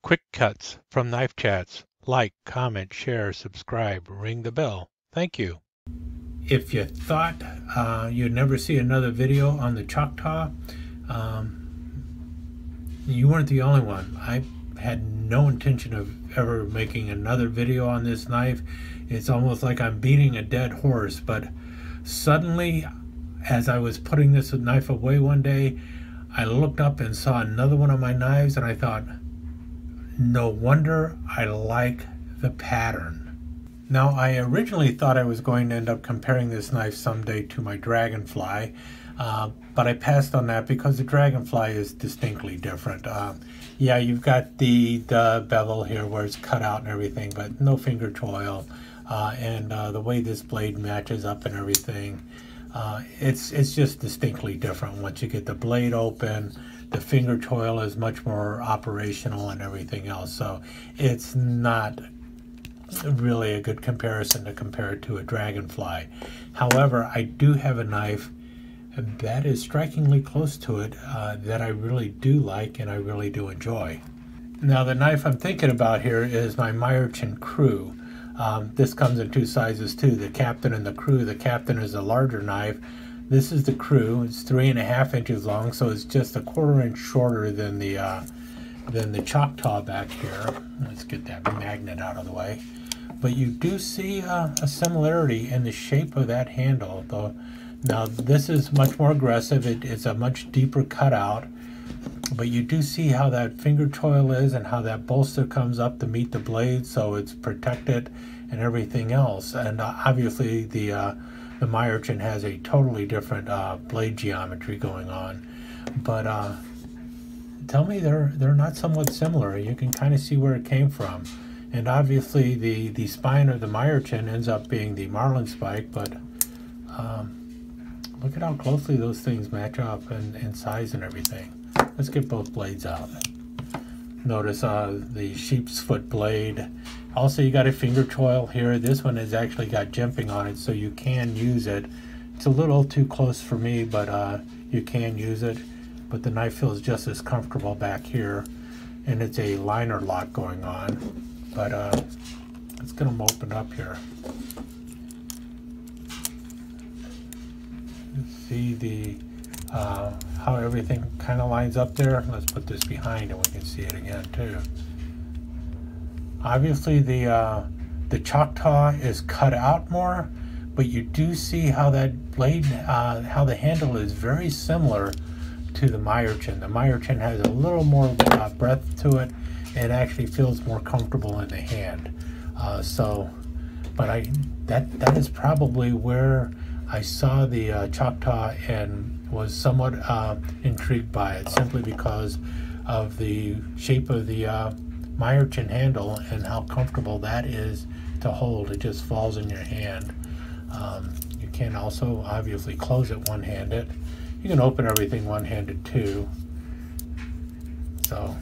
Quick cuts from Knife Chats. Like, comment, share, subscribe, ring the bell. Thank you. If you thought you'd never see another video on the Choktaw, you weren't the only one. I had no intention of ever making another video on this knife. It's almost like I'm beating a dead horse, but suddenly, as I was putting this knife away one day, I looked up and saw another one of my knives, and I thought, no wonder I like the pattern. Now, I originally thought I was going to end up comparing this knife someday to my Dragonfly, but I passed on that because the Dragonfly is distinctly different. Yeah, you've got the bevel here where it's cut out and everything, but no finger choil, and the way this blade matches up and everything, it's just distinctly different. Once you get the blade open, the finger choil is much more operational and everything else, so it's not really a good comparison to compare it to a Dragonfly. However, I do have a knife that is strikingly close to it that I really do like and I really do enjoy. Now, the knife I'm thinking about here is my Myerchin Crew. This comes in two sizes too, the Captain and the Crew. The Captain is a larger knife. This is the Crew. It's 3.5 inches long, so it's just a 1/4 inch shorter than the Choktaw back here. Let's get that magnet out of the way. But you do see a similarity in the shape of that handle, though. Now, this is much more aggressive. It's a much deeper cutout, but you do see how that finger choil is and how that bolster comes up to meet the blade, so it's protected and everything else. And obviously, the Myerchin has a totally different blade geometry going on. But tell me they're not somewhat similar. You can kind of see where it came from. And obviously, the spine of the Myerchin ends up being the Marlin spike, but look at how closely those things match up in size and everything. Let's get both blades out. Notice the sheep's foot blade. Also, you got a finger choil here. This one has actually got jimping on it, so you can use it. It's a little too close for me, but you can use it. But the knife feels just as comfortable back here, and it's a liner lock going on. But let's get them open up here. See the how everything kind of lines up there. Let's put this behind and we can see it again too. Obviously, the Choktaw is cut out more, but you do see how that blade, how the handle is very similar to the Myerchin. The Myerchin has a little more breadth to it and actually feels more comfortable in the hand. But that is probably where I saw the Choktaw and was somewhat intrigued by it, simply because of the shape of the Myerchin handle and how comfortable that is to hold. It just falls in your hand. You can also obviously close it one-handed. You can open everything one-handed too. So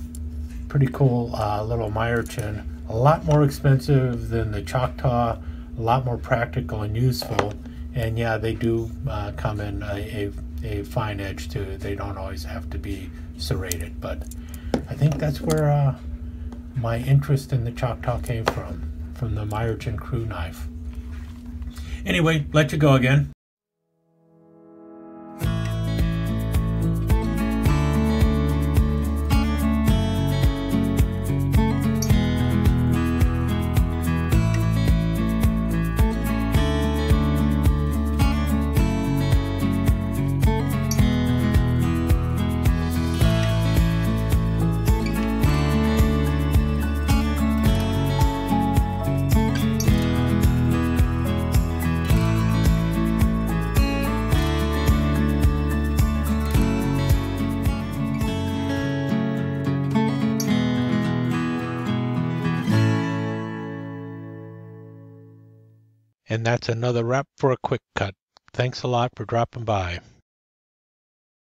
pretty cool little Myerchin. A lot more expensive than the Choktaw, a lot more practical and useful. And yeah, they do come in a fine edge too. They don't always have to be serrated, but I think that's where my interest in the Choktaw came from the Myerchin Crew knife. Anyway, let you go again. And that's another wrap for a quick cut. Thanks a lot for dropping by.